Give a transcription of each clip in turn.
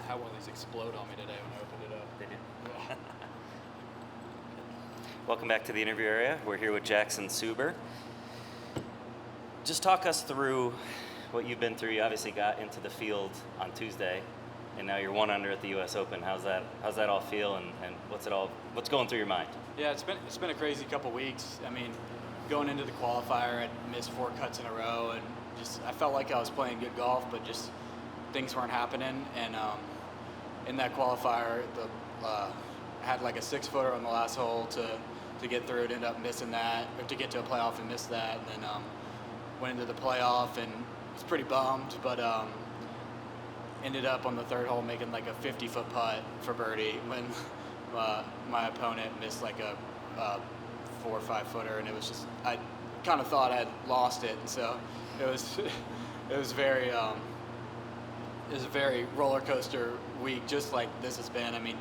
had one of these explode on me today when I opened it up. They did. Yeah. Welcome back to the interview area. We're here with Jackson Suber. Just talk us through what you've been through. You obviously got into the field on Tuesday, and now you're 1-under at the U.S. Open. How's that all feel, and what's going through your mind? Yeah, it's been a crazy couple weeks. I mean, going into the qualifier, I missed 4 cuts in a row, and I felt like I was playing good golf, but just things weren't happening. And in that qualifier, I had like a 6-footer on the last hole to get through it, ended up missing that, or to get to a playoff and missed that, and then went into the playoff and was pretty bummed, but ended up on the 3rd hole making like a 50-foot putt for birdie when my opponent missed like a 4 or 5-footer, and it was just, I kind of thought I had lost it, and so it was very it was a very roller coaster week, just like this has been. I mean,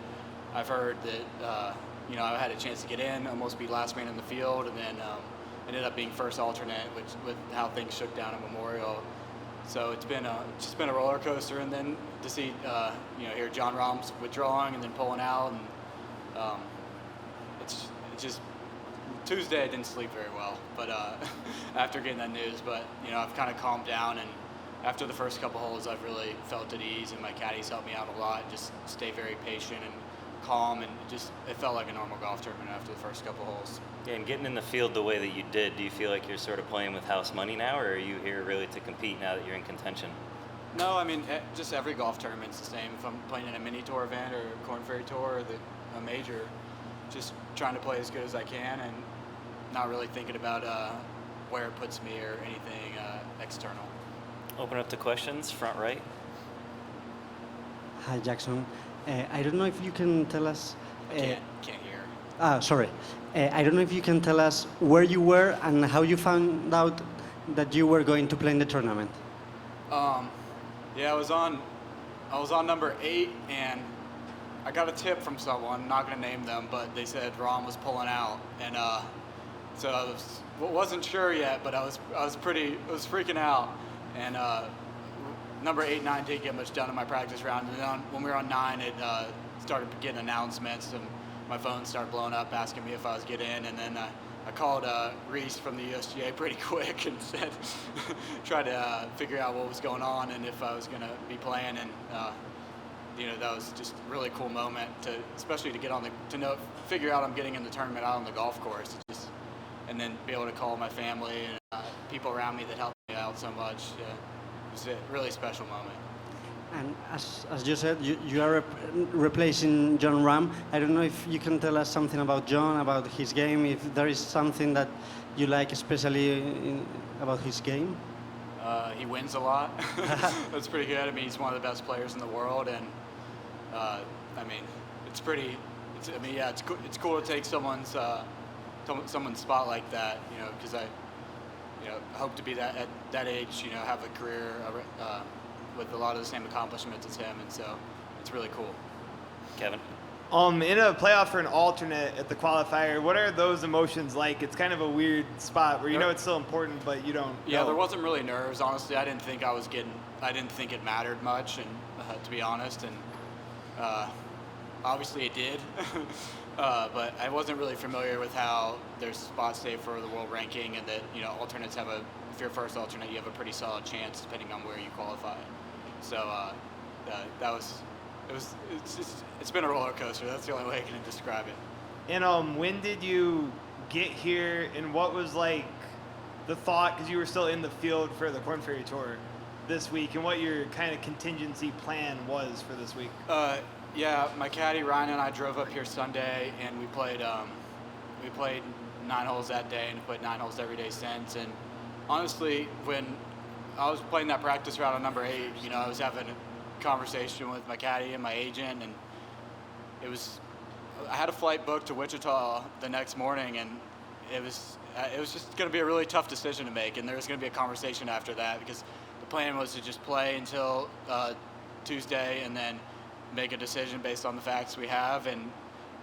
I've heard that I had a chance to get in, almost be last man in the field, and then ended up being first alternate, which with how things shook down at Memorial. So it's just been a roller coaster, and then to see hear John Rahm's withdrawing and then pulling out, and it's just Tuesday I didn't sleep very well, but after getting that news, but I've kind of calmed down, and after the first couple holes I've really felt at ease, and my caddies helped me out a lot, just stay very patient and calm, and it felt like a normal golf tournament after the first couple holes. Yeah, and getting in the field the way that you did, do you feel like you're sort of playing with house money now, or are you here really to compete now that you're in contention? No, I mean, just every golf tournament's the same. If I'm playing in a mini tour event or a Corn Ferry Tour or a major, just trying to play as good as I can and not really thinking about where it puts me or anything external. Open up to questions, front right. Hi, Jackson. I don't know if you can tell us... Can't hear. Sorry. I don't know if you can tell us where you were and how you found out that you were going to play in the tournament. Yeah, I was on number 8, and I got a tip from someone. I'm not going to name them, but they said Rahm was pulling out, and so I wasn't sure yet, but I was freaking out, and number 8 and 9 didn't get much done in my practice round, and then when we were on 9, it started getting announcements, and my phone started blowing up asking me if I was getting in, and then I called Reese from the USGA pretty quick and said, tried to figure out what was going on and if I was going to be playing, and that was just a really cool moment, especially to get figure out I'm getting in the tournament out on the golf course, and then be able to call my family and people around me that helped me out so much. It was a really special moment. And as you said, you are replacing John Rahm. I don't know if you can tell us something about John, about his game, if there is something that you like especially about his game. He wins a lot. That's pretty good. I mean, he's one of the best players in the world, and it's cool to take someone's spot like that, because I hope to be at that age, have a career with a lot of the same accomplishments as him, and so it's really cool. Kevin? In a playoff for an alternate at the qualifier, what are those emotions like? It's kind of a weird spot where it's still important, but you don't Yeah, know. there wasn't really nerves, honestly. I didn't think it mattered much, and to be honest, and obviously it did. But I wasn't really familiar with how there's spots saved for the world ranking, and that alternates if you're first alternate, you have a pretty solid chance depending on where you qualify. So it's been a roller coaster. That's the only way I can describe it. And when did you get here, and what was like the thought, because you were still in the field for the Corn Ferry Tour this week, and what your kind of contingency plan was for this week? Yeah, my caddy Ryan and I drove up here Sunday, and we played 9 holes that day, and played 9 holes every day since. And honestly, when I was playing that practice round on number 8, I was having a conversation with my caddy and my agent, and I had a flight booked to Wichita the next morning, and it was just going to be a really tough decision to make, and there was going to be a conversation after that, because the plan was to just play until Tuesday and then make a decision based on the facts we have, and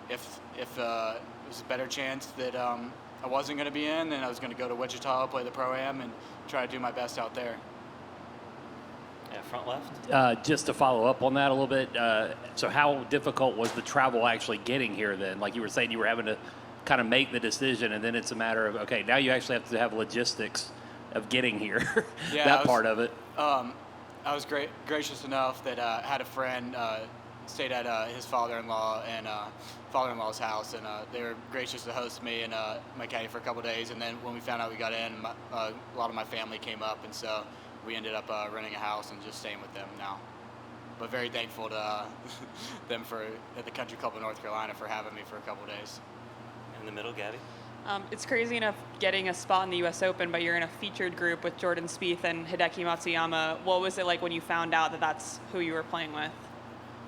if there was a better chance that I wasn't going to be in, then I was going to go to Wichita, play the Pro-Am, and try to do my best out there. Yeah, front left. Just to follow up on that a little bit, so how difficult was the travel actually getting here then? Like you were saying, you were having to kind of make the decision, and then it's a matter of, okay, now you actually have to have logistics of getting here, Yeah, that part of it. I was gracious enough that I had a friend stayed at his father-in-law and father-in-law's house, and they were gracious to host me and my caddy for a couple days. And then when we found out we got in, a lot of my family came up, and so we ended up renting a house and just staying with them now. But very thankful to them at the Country Club of North Carolina for having me for a couple days. In the middle, Gabby. It's crazy enough getting a spot in the U.S. Open, but you're in a featured group with Jordan Spieth and Hideki Matsuyama. What was it like when you found out that that's who you were playing with?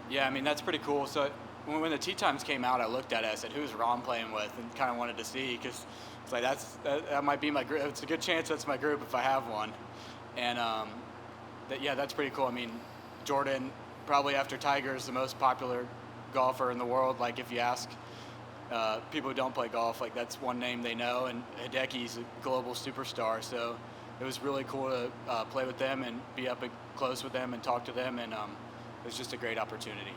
Yeah, I mean, that's pretty cool. So when the tee times came out, I looked at it, I said, who's Ron playing with? And kind of wanted to see, because it's like, that might be my group. It's a good chance that's my group if I have one. And yeah, that's pretty cool. I mean, Jordan, probably after Tiger, is the most popular golfer in the world. Like, if you ask people who don't play golf, like, that's one name they know. And Hideki's a global superstar. So it was really cool to play with them and be up close with them and talk to them. And it was just a great opportunity.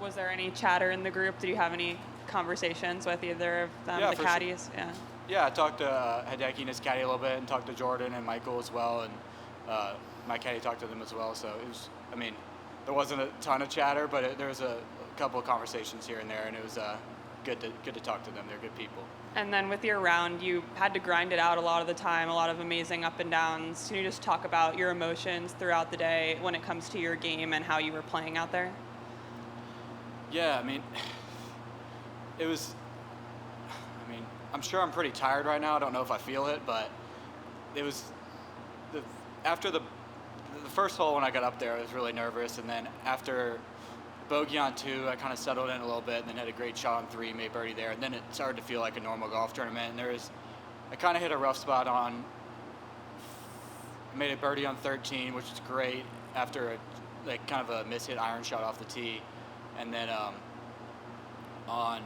Was there any chatter in the group? Did you have any conversations with either of them, Yeah, the for caddies? sure. Yeah, I talked to Hideki and his caddy a little bit, and talked to Jordan and Michael as well, and my caddy talked to them as well. So it was, I mean, there wasn't a ton of chatter, but there was a couple of conversations here and there, and it was good to talk to them. They're good people. And then with your round, you had to grind it out a lot of the time, a lot of amazing up and downs. Can you just talk about your emotions throughout the day when it comes to your game and how you were playing out there? Yeah, I mean, it was, I mean, I'm sure I'm pretty tired right now. I don't know if I feel it, but it was, after the first hole when I got up there, I was really nervous. And then after bogey on 2, I kind of settled in a little bit, and then had a great shot on 3, made birdie there. And then it started to feel like a normal golf tournament. And I kind of hit a rough spot made a birdie on 13, which is great, after kind of a mishit iron shot off the tee. And then on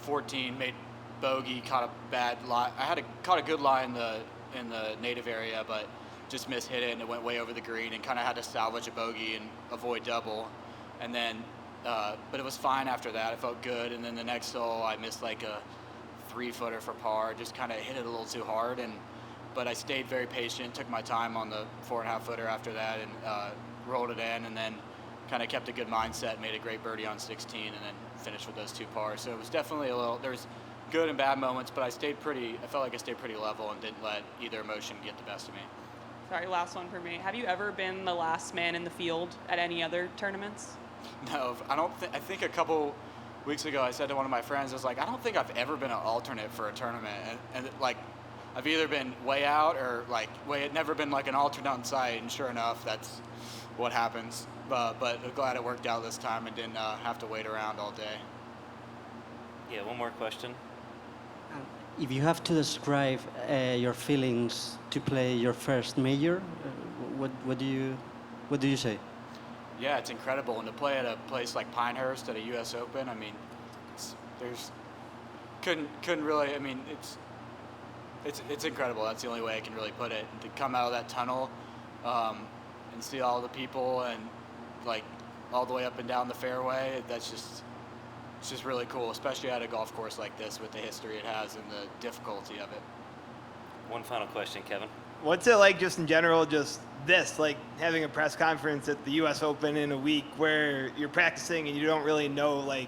14, made bogey, caught a bad lie. Caught a good lie in the native area, but just mishit it, and it went way over the green, and kind of had to salvage a bogey and avoid double. And then, but it was fine after that. I felt good. And then the next hole, I missed like a 3-footer for par. Just kind of hit it a little too hard, but I stayed very patient. Took my time on the 4.5-footer after that, and rolled it in, and then kind of kept a good mindset. Made a great birdie on 16, and then finished with those 2 pars. So it was definitely there was good and bad moments, but I felt like I stayed pretty level and didn't let either emotion get the best of me. Sorry, last one for me. Have you ever been the last man in the field at any other tournaments? No, I think a couple weeks ago I said to one of my friends, I was like, I don't think I've ever been an alternate for a tournament. And like, I've either been way out or like never been like an alternate on site, and sure enough, that's what happens. But I'm glad it worked out this time and didn't have to wait around all day. Yeah, one more question. If you have to describe your feelings to play your first major, what do you say? Yeah, it's incredible, and to play at a place like Pinehurst at a U.S. Open, I mean, couldn't really. I mean, it's incredible. That's the only way I can really put it. And to come out of that tunnel and see all the people and like all the way up and down the fairway, it's just really cool, especially at a golf course like this with the history it has and the difficulty of it. One final question, Kevin. What's it like just in general, just this, like having a press conference at the U.S. Open in a week where you're practicing and you don't really know, like,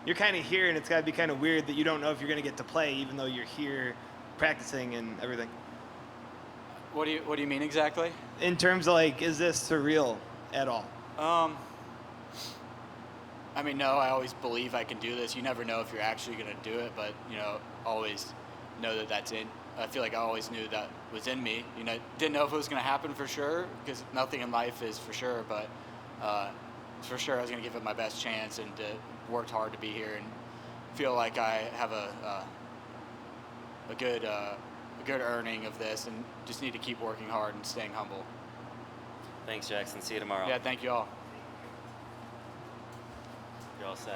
you're kind of here and it's got to be kind of weird that you don't know if you're going to get to play even though you're here practicing and everything. What do you mean exactly? In terms of, like, is this surreal at all? I mean, no, I always believe I can do this. You never know if you're actually going to do it, but, always know that that's in. I feel like I always knew that was in me. Didn't know if it was going to happen for sure, because nothing in life is for sure, but for sure I was going to give it my best chance, and worked hard to be here and feel like I have a good earning of this, and just need to keep working hard and staying humble. Thanks, Jackson. See you tomorrow. Yeah, thank you all. You're all set.